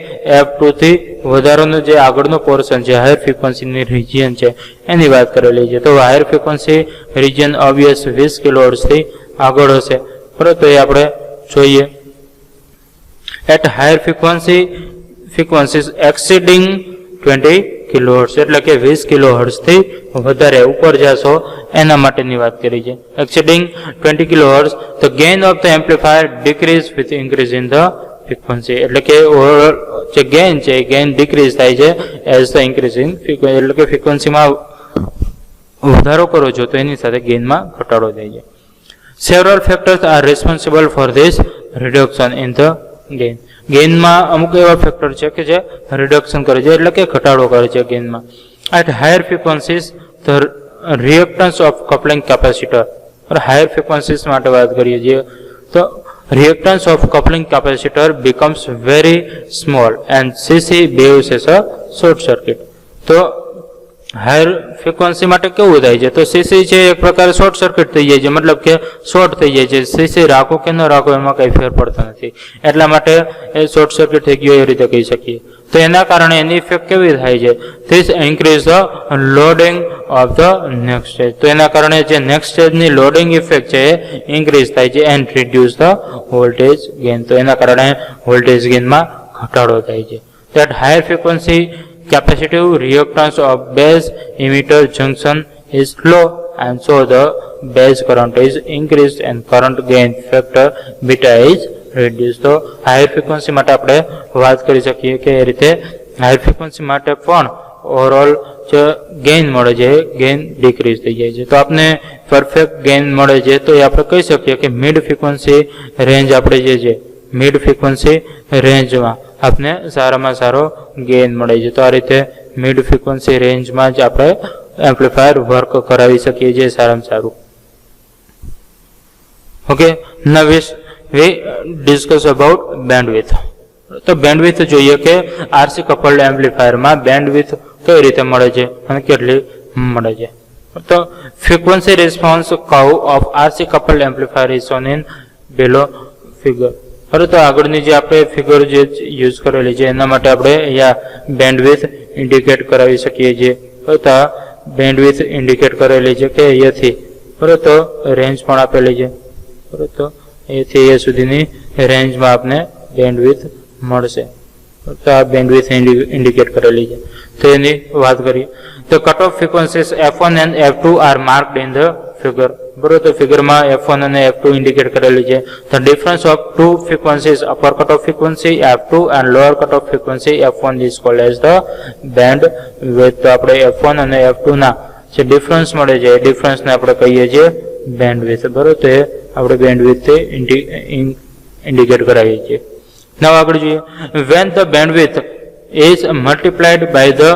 F2 થી વધારાનું જે આગળનું પોર્શન છે હાયર ફ્રીક્વન્સીની રિજિયન છે એની વાત કરેલી છે. તો higher frequency region obvious 20 kilohertz થી આગળ હશે, પરંતુ એ આપણે જોઈએ. એટ હાયર ફ્રીક્વન્સીઝ એક્સીડિંગ 20 કિલોહર્ટ્ઝ એટલે કે 20 કિલોહર્ટ્ઝ થી વધારે ઉપર જશો એના માટેની વાત કરી છે. એક્સીડિંગ 20 kilohertz the gain of the amplifier decrease with increase in the frequency. એટલે કે જે ગેઇન છે એ ગેઇન ડિક્રીઝ થાય છે as the increase in frequency. એટલે કે ફ્રીક્વન્સીમાં વધારો કરો છો તો એની સાથે ગેઇનમાં ઘટાડો થાય છે. Several factors are responsible for this reduction in the gain. ગેઇનમાં અમુક એવા ફેક્ટર છે કે જે રિડક્શન કરે છે એટલે કે ઘટાડો કરે છે ગેઇનમાં. At higher frequencies the reactance of coupling capacitor. Higher frequencies માટે વાત કરીએ છીએ તો reactance of coupling capacitor becomes very small and CC behaves as a short circuit. તો હાયર ફ્રીક્વન્સી માટે કેવું થાય છે તો સીસી છે એક પ્રકારે શોર્ટ સર્કિટ થઈ જાય છે, મતલબ કે શોર્ટ થઈ જાય છે. સીસી રાખો કે ન રાખો એમાં કંઈ ફેર પડતો નથી, એટલા માટે એ શોર્ટ સર્કિટ થઈ ગયો એ રીતે કહી શકીએ. તો એના કારણે એની ઇફેક્ટ કેવી થાય છે this increase the loading of the next stage. તો એના કારણે જે નેક્સ્ટ સ્ટેજની લોડિંગ ઇફેક્ટ છે એ ઇન્ક્રીઝ થાય છે and reduce the voltage gain. તો એના કારણે વોલ્ટેજ ગેઇનમાં ઘટાડો થાય છે. That higher frequency capacitive reactance of base emitter junction is low and so the base current is increased and current gain factor beta is reduced. તો higher frequency માટે આપણે વાત કરી શકીએ કે એ રીતે હાયર ફ્રીક્વન્સી માટે પણ ઓવરઓલ જે ગેઇન મળે છે ગેઇન ડિક્રીઝ થઈ જાય છે. તો આપણે પરફેક્ટ ગેઇન મળે છે તો એ આપણે કહી શકીએ કે મિડ ફ્રીક્વન્સી રેન્જ આપણે જે છે મિડ ફ્રીક્વન્સી રેન્જમાં આપને સારામાં સારો ગેઇન મળે છે. તો આ રીતે મિડ ફ્રીક્વન્સી રેન્જમાં જ આપણે એમ્પ્લીફાયર વર્ક કરાવી શકીએ છીએ સારામાં સારું. Okay, now we discuss about bandwidth. તો બેન્ડવિડ્થ જોઈએ કે આરસી કપલ્ડ એમ્પ્લીફાયરમાં બેન્ડવિડ્થ કઈ રીતે મળે છે અને કેટલી મળે છે. તો frequency response curve of RC coupled amplifier is shown in below figure. હવે તો આગળની જે આપણે ફિગર જે યુઝ કરેલી છે એના માટે આપણે અહીંયા બેન્ડવિડ્થ ઇન્ડિકેટ કરાવી શકીએ છીએ. તો બેન્ડવિડ્થ ઇન્ડિકેટ કરેલી છે કે અહીંયાથી બરાબર તો રેન્જ પણ આપેલી છે બરાબર. તો અહીંયાથી અહીંયા સુધીની રેન્જમાં આપને બેન્ડવિડ્થ મળશે. તો આ બેન્ડવિડ્થ ઇન્ડિકેટ કરેલી છે. તો એની વાત કરીએ તો cut off frequencies F1 and F2 are marked in the figure. બરોબર, તો ફિગરમાં F1 અને F2 ઇન્ડિકેટ કરેલી છે. The difference of two frequencies upper cut off frequency F2 and lower cut off frequency F1 is called as the bandwidth. તો આપણે F1 અને F2 ના જે ડિફરન્સ મળે છે એ ડિફરન્સને આપણે કહીએ છીએ બેન્ડવિડ્થ. બરોબર, તો એ આપણે બેન્ડવિડ્થ ઇન્ડિકેટ કરાવીએ છીએ. now આગળ જોઈએ when the bandwidth is multiplied by the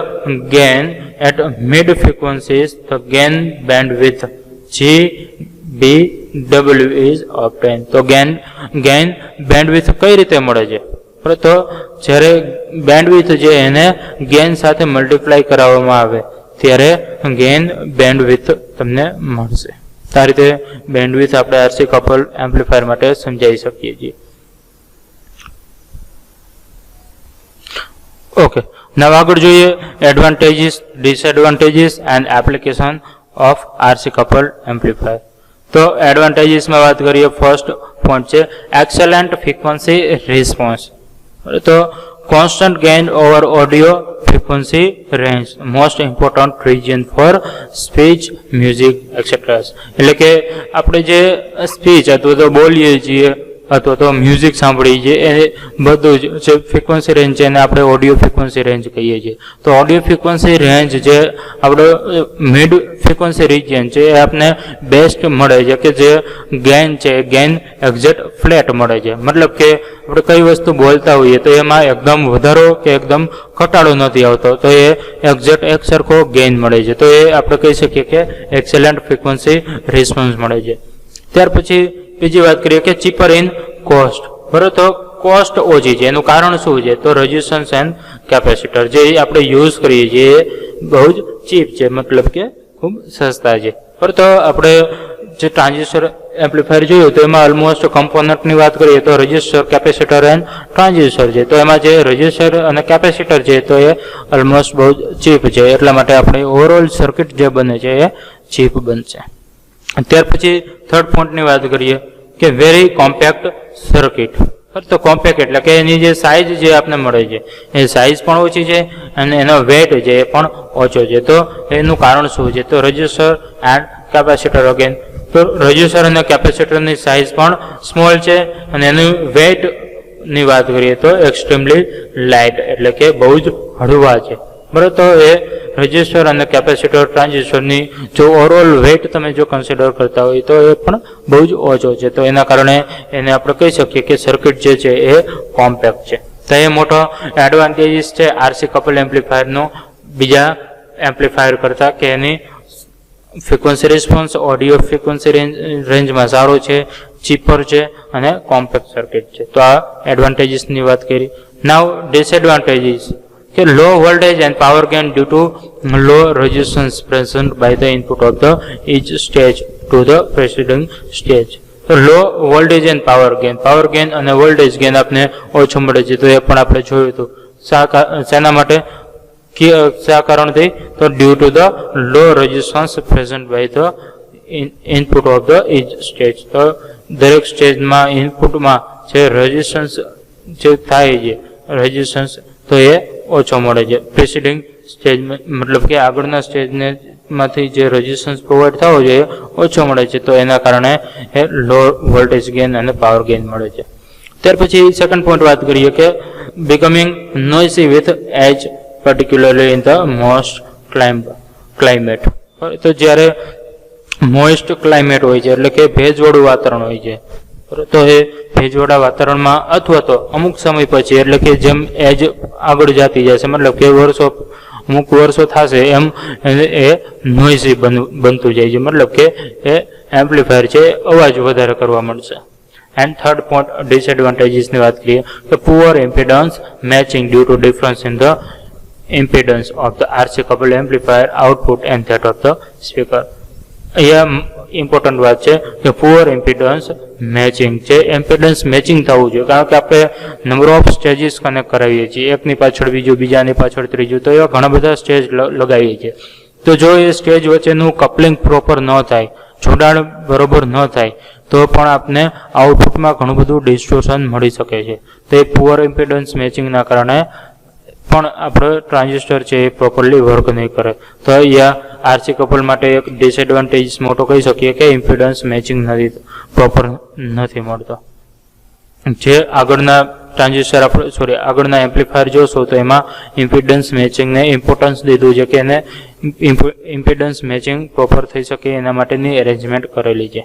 gain at mid frequencies the gain bandwidth GBW is obtained. તો gain bandwidth કઈ રીતે મળે છે તો જ્યારે બેન્ડવિડ્થ છે એને ગેઇન સાથે મલ્ટીપ્લાય કરાવવામાં આવે ત્યારે ગેઇન બેન્ડવિડ્થ તમને મળશે. આ રીતે બેન્ડવિડ્થ આપણે આરસી કપલ એમ્પ્લીફાયર માટે સમજાવી શકીએ છીએ. ઓકે, now આગળ જોઈએ advantages, disadvantages and application of RC couple amplifier. તો એડવાન્ટેજીસમાં વાત કરીએ, ફર્સ્ટ પોઈન્ટ છે એક્સેલન્ટ ફ્રીક્વન્સી રિસ્પોન્સ. તો constant gain over audio frequency range, most important region for speech, music etcetera. એટલે કે આપણે જે સ્પીચ અથવા તો બોલીએ છીએ અથવા તો મ્યુઝિક સાંભળીએ છીએ એ બધું જ જે ફ્રીક્વન્સી રેન્જ છે એને આપણે ઓડિયો ફ્રીક્વન્સી રેન્જ કહીએ છીએ. તો ઓડિયો ફ્રીક્વન્સી રેન્જ જે આપણો મિડ ફ્રીક્વન્સી રિજિયન છે એ આપણને બેસ્ટ મળે છે, કે જે ગેઇન છે ગેઇન એક્ઝેક્ટ ફ્લેટ મળે છે. મતલબ કે આપણે કઈ વસ્તુ બોલતા હોઈએ તો એમાં એકદમ વધારો કે એકદમ ઘટાડો નથી આવતો, તો એ એક્ઝેક્ટ એક સરખો ગેઇન મળે છે. તો એ આપણે કહી શકીએ કે એક્સેલન્ટ ફ્રીક્વન્સી રિસ્પોન્સ મળે છે. ત્યાર પછી બીજી વાત કરીએ કે ચીપર ઇન કોસ્ટ. બરાબર, તો કોસ્ટ ઓછી છે. એનું કારણ શું છે? તો રેઝિસ્ટન્સ એન્ડ કેપેસિટર જે આપણે યુઝ કરીએ છીએ એ બહુ જ ચીપ છે, મતલબ કે ખૂબ સસ્તા છે. બરાબર, તો આપણે જે ટ્રાન્ઝિસ્ટર એમ્પ્લીફાયર જોયું તો એમાં ઓલમોસ્ટ કમ્પોનન્ટની વાત કરીએ તો રજિસ્ટર, કેપેસિટર એન્ડ ટ્રાન્ઝિસ્ટર છે. તો એમાં જે રજિસ્ટર અને કેપેસિટર છે તો એ ઓલમોસ્ટ બહુ ચીપ છે, એટલા માટે આપણે ઓવરઓલ સર્કિટ જે બને છે એ ચીપ બનશે. ત્યાર પછી થર્ડ પોઈન્ટની વાત કરીએ કે વેરી કોમ્પેક્ટ સર્કિટ. તો કોમ્પેક્ટ એટલે કે એની જે સાઇઝ જે આપને મળે છે એ સાઇઝ પણ ઓછી છે અને એનો વેટ છે એ પણ ઓછો છે. તો એનું કારણ શું છે? તો રજિસ્ટર એન્ડ કેપેસિટર અગેન. તો રજિસ્ટર અને કેપેસિટરની સાઇઝ પણ સ્મોલ છે અને એનું વેટની વાત કરીએ તો એક્સ્ટ્રીમલી લાઇટ એટલે કે બહુ જ હળવા છે. બરાબર, તો એ રજિસ્ટર અને કેપેસિટર ટ્રાન્ઝિસ્ટરની જો ઓવરઓલ વેટ તમે જો કન્સિડર કરતા હોય તો એ પણ બહુ જ ઓછો છે. તો એના કારણે એને આપણે કહી શકીએ કે સર્કિટ જે છે એ કોમ્પેક્ટ છે. તો એ મોટો એડવાન્ટેજીસ છે આરસી કપલ એમ્પ્લીફાયરનો બીજા એમ્પ્લીફાયર કરતાં, કે એની ફ્રીક્વન્સી રિસ્પોન્સ ઓડિયો ફ્રીક્વન્સી રેન્જમાં સારો છે, ચીપર છે અને કોમ્પેક્ટ સર્કિટ છે. તો આ એડવાન્ટેજીસની વાત કરી. નાવ ડિસએડવાન્ટેજીસ કે low voltage and power gain due to low resistance present by the input of the each stage to the preceding stage. તો low voltage and power gain અને વોલ્ટેજ ગેઇન આપને ઓછું મળે છે. તો એ પણ આપણે જોયું હતું. શેના માટે, શા કારણથી? તો due to the low resistance present by the input of the each stage. તો દરેક સ્ટેજમાં ઇનપુટમાં જે રેઝિસ્ટન્સ જે થાય છે રેઝિસ્ટન્સ તો એ ઓછો મળે છે. પ્રિસીડિંગ સ્ટેજ મતલબ કે આગળના સ્ટેજને માંથી જે રેઝિસ્ટન્સ પ્રોવાઈડ થવો જોઈએ ઓછો મળે છે. તો એના કારણે એ લો વોલ્ટેજ ગેઇન અને પાવર ગેઇન મળે છે. ત્યાર પછી સેકન્ડ પોઈન્ટ વાત કરીએ કે becoming noisy with age, particularly in the most climate. તો જ્યારે મોઇસ્ટ ક્લાઇમેટ હોય છે એટલે કે ભેજવાળું વાતાવરણ હોય છે, તો એ ભેજવાળા વાતાવરણમાં અથવા તો અમુક સમય પછી એટલે કે જેમ એજ આગળ જતી જશે, મતલબ કે અમુક વર્ષો થશે એમ એ નોઇઝી બનતું જાય છે, મતલબ કે એ એમ્પ્લીફાયર છે અવાજ વધારે કરવા મળશે. એન્ડ થર્ડ પોઈન્ટ ડિસએડવાન્ટેજીસની વાત કરીએ કે poor impedance matching due to difference in the impedance of the RC couple amplifier output and that of the speaker. અહીંયા ઇમ્પોર્ટન્ટ વાત છે કે પુઅર ઇમ્પિડન્સ મેચિંગ છે, ઇમ્પિડન્સ મેચિંગ થવું જોઈએ, કારણ કે આપણે નંબર ઓફ સ્ટેજીસ કનેક્ટ કરાવીએ છીએ, એકની પાછળ બીજું, બીજાની પાછળ ત્રીજું, તો એવા ઘણા બધા સ્ટેજ લગાવીએ છીએ. તો જો એ સ્ટેજ વચ્ચેનું કપલિંગ પ્રોપર ન થાય, જોડાણ બરોબર ન થાય, તો પણ આપને આઉટપુટમાં ઘણું બધું ડિસ્ટોર્શન મળી શકે છે. તો એ પુઅર ઇમ્પિડન્સ મેચિંગના કારણે પણ આપણો ટ્રાન્ઝિસ્ટર છે એ પ્રોપરલી વર્ક નહીં કરે. તો અહીંયા આરસી કપલ માટે એક ડિસએડવાન્ટેજ મોટો કહી શકીએ કે ઇમ્પિડન્સ મેચિંગ પ્રોપર નથી મળતો. જે આગળના ટ્રાન્ઝિસ્ટર આપણે આગળના એમ્પ્લીફાયર જોશો તો એમાં ઇમ્પિડન્સ મેચિંગને ઇમ્પોર્ટન્સ દીધું છે કે એને ઇમ્પિડન્સ મેચિંગ પ્રોપર થઈ શકે એના માટેની અરેન્જમેન્ટ કરેલી છે.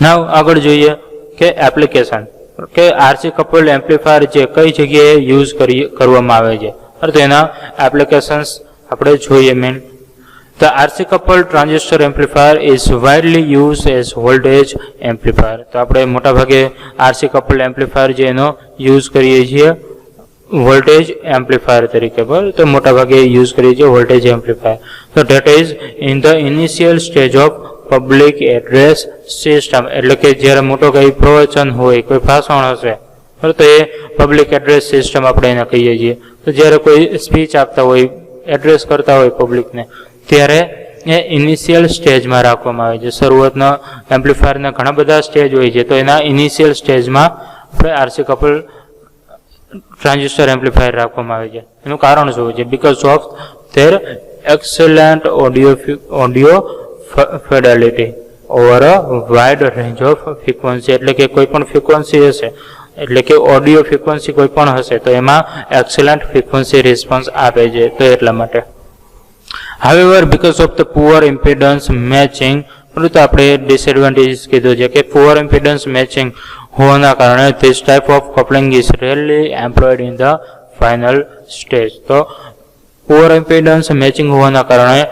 નાવ આગળ જોઈએ કે એપ્લિકેશન, કે આરસી કપલ એમ્પ્લીફાયર છે કઈ જગ્યાએ યુઝ કરવામાં આવે છે, તો એના એપ્લિકેશન્સ આપણે જોઈએ. Main The RC coupled transistor amplifier is widely used as voltage amplifier. તો આપણે મોટા ભાગે RC coupled amplifier જે એનો યુઝ કરીએ છીએ વોલ્ટેજ એમ્પ્લીફાયર તરીકે, બરાબર, તો મોટા ભાગે યુઝ કરીએ છીએ વોલ્ટેજ એમ્પ્લીફાયર. તો that is in the initial stage of public address system, એટલે કે જ્યારે મોટો કંઈ પ્રવચન હોય, કોઈ ભાષણ હશે, બરાબર, તો એ પબ્લિક એડ્રેસ સિસ્ટમ આપણે એને કહીએ છીએ. તો જ્યારે કોઈ સ્પીચ આપતા હોય, એડ્રેસ કરતા હોય પબ્લિકને, ત્યારે એ ઇનિશિયલ સ્ટેજમાં રાખવામાં આવે છે. શરૂઆતના એમ્પ્લીફાયરના ઘણા બધા સ્ટેજ હોય છે, તો એના ઇનિશિયલ સ્ટેજમાં આપણે આરસી કપલ ટ્રાન્ઝિસ્ટર એમ્પ્લીફાયર રાખવામાં આવે છે. એનું કારણ શું છે? Because of their excellent audio fidelity over a wide range of frequency. એટલે કે કોઈ પણ ફ્રીક્વન્સી હશે, એટલે કે ઓડિયો ફ્રીક્વન્સી કોઈ પણ હશે, તો એમાં એક્સેલન્ટ ફ્રીક્વન્સી રિસ્પોન્સ આપે છે. તો એટલા માટે. However, because of the poor impedance matching, પરંતુ આપણે ડિસએડવાન્ટેજીસ કીધું છે કે પુઅર ઇમ્પિડન્સ મેચિંગ હોવાના કારણે this type of coupling is rarely employed in the final stage. તો પુઅર ઇમ્પિડન્સ મેચિંગ હોવાના કારણે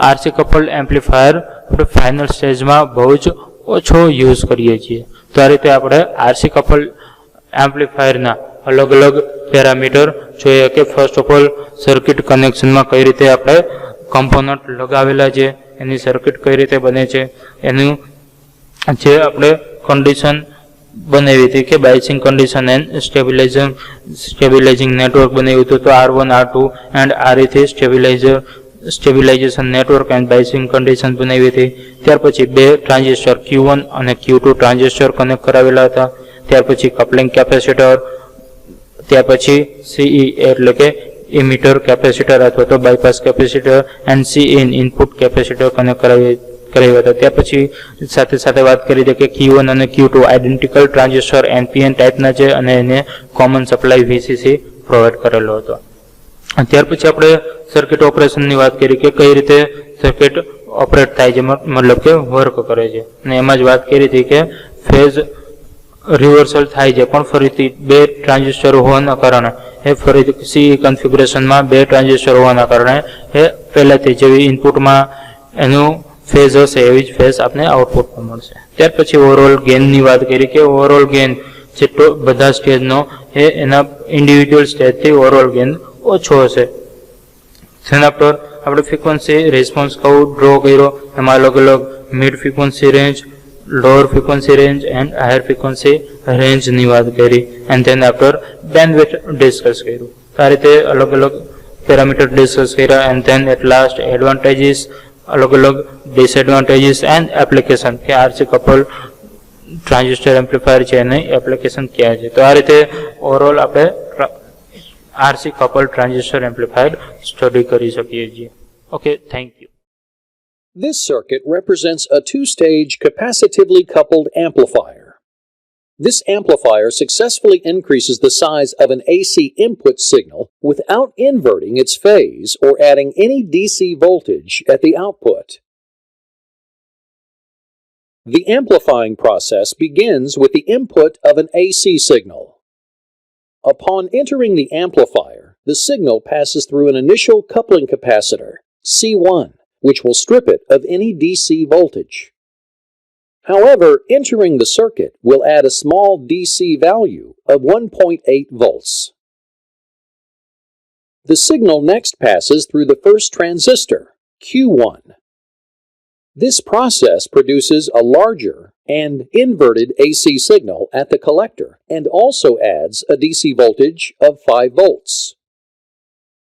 આરસી કપલ એમ્પ્લીફાયર આપણે ફાઇનલ સ્ટેજમાં બહુ જ ઓછો યુઝ કરીએ છીએ. તો આ રીતે આપણે આરસી કપલ એમ્પ્લીફાયરના અલગ અલગ પેરામીટર જોઈએ કે ફર્સ્ટ ઓફ ઓલ સર્કિટ કનેક્શનમાં કઈ રીતે આપણે કમ્પોનન્ટ લગાવેલા છે, એની સર્કિટ કઈ રીતે બને છે, એનું જે આપણે કન્ડિશન બનાવી હતી કે biasing condition and stabilising network બનાવ્યું હતું. તો R1 R2 એન્ડ RE થી stabilisation network and biasing condition બનાવી હતી. ત્યાર પછી બે ટ્રાન્ઝિસ્ટર Q1 અને Q2 ટ્રાન્ઝિસ્ટર કનેક્ટ કરાવેલા હતા. ત્યાર પછી કપલિંગ કેપેસિટર, ત્યાર પછી CE એટલે કે ઇમિટર કેપેસિટર અથવા તો bypass capacitor and CIN input capacitor connect કરાવ્યા હતા. ત્યાર પછી સાથે સાથે વાત કરી છે કે Q1 અને Q2 આઇડેન્ટિકલ ટ્રાન્ઝિસ્ટર NPN ટાઈપના છે અને એને કોમન સપ્લાય VCC પ્રોવાઈડ કરેલો હતો. ત્યાર પછી આપણે સર્કિટ ઓપરેશનની વાત કરી કે કઈ રીતે સર્કિટ ઓપરેટ થાય છે, મતલબ કે વર્ક કરે છે. અને એમાં જ વાત કરી હતી કે ફેઝ રિવર્સલ થાય છે, પણ ફરીથી બે ટ્રાન્ઝિસ્ટર હોવાના કારણે એ ફરીથી CE કન્ફિગ્યુરેશનમાં બે ટ્રાન્ઝિસ્ટર હોવાના કારણે એ પહેલાંથી જેવી ઇનપુટમાં એનું ફેઝ હશે એવી જ ફેઝ આપને આઉટપુટમાં મળશે. ત્યાર પછી ઓવરઓલ ગેઇનની વાત કરી કે ઓવરઓલ ગેઇન જેટલો બધા સ્ટેજનો એ એના ઇન્ડિવિજ્યુઅલ સ્ટેજથી ઓવરઓલ ગેઇન ઓછો હશે. જેના પર આપણે ફ્રીક્વન્સી રિસ્પોન્સ કહું ડ્રો કર્યો, એમાં અલગ અલગ mid frequency range, lower frequency range and higher frequency રેન્જની વાત કરી and then after bandwidth discuss કર્યું. આ રીતે અલગ અલગ પેરામીટર ડિસ્કસ કર્યા and then at last advantages, અલગ અલગ ડિસએડવાન્ટેજીસ એન્ડ એપ્લિકેશન કે આરસી કપલ ટ્રાન્ઝિસ્ટર એમ્પ્લીફાયર છે એની એપ્લિકેશન ક્યાં છે. તો આ રીતે ઓવરઓલ આપણે RC couple transistor amplifier study કરી શકીએ છીએ. Okay, thank you. This circuit represents a two-stage capacitively coupled amplifier. This amplifier successfully increases the size of an AC input signal without inverting its phase or adding any DC voltage at the output. The amplifying process begins with the input of an AC signal. Upon entering the amplifier, the signal passes through an initial coupling capacitor, C1, which will strip it of any DC voltage. However, entering the circuit will add a small DC value of 1.8 volts. The signal next passes through the first transistor, Q1. This process produces a larger and inverted AC signal at the collector and also adds a DC voltage of 5 volts.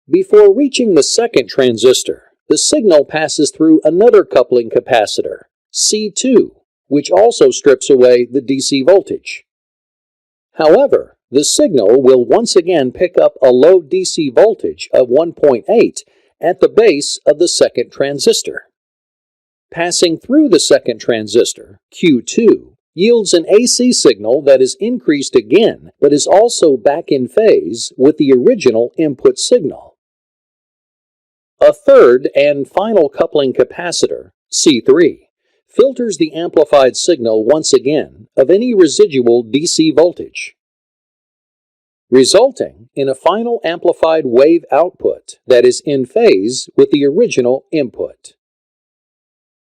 Before reaching the second transistor, the signal passes through another coupling capacitor, C2, which also strips away the DC voltage. However, the signal will once again pick up a low DC voltage of 1.8 at the base of the second transistor. Passing through the second transistor, Q2, yields an AC signal that is increased again but is also back in phase with the original input signal. A third and final coupling capacitor, C3, filters the amplified signal once again of any residual DC voltage, resulting in a final amplified wave output that is in phase with the original input.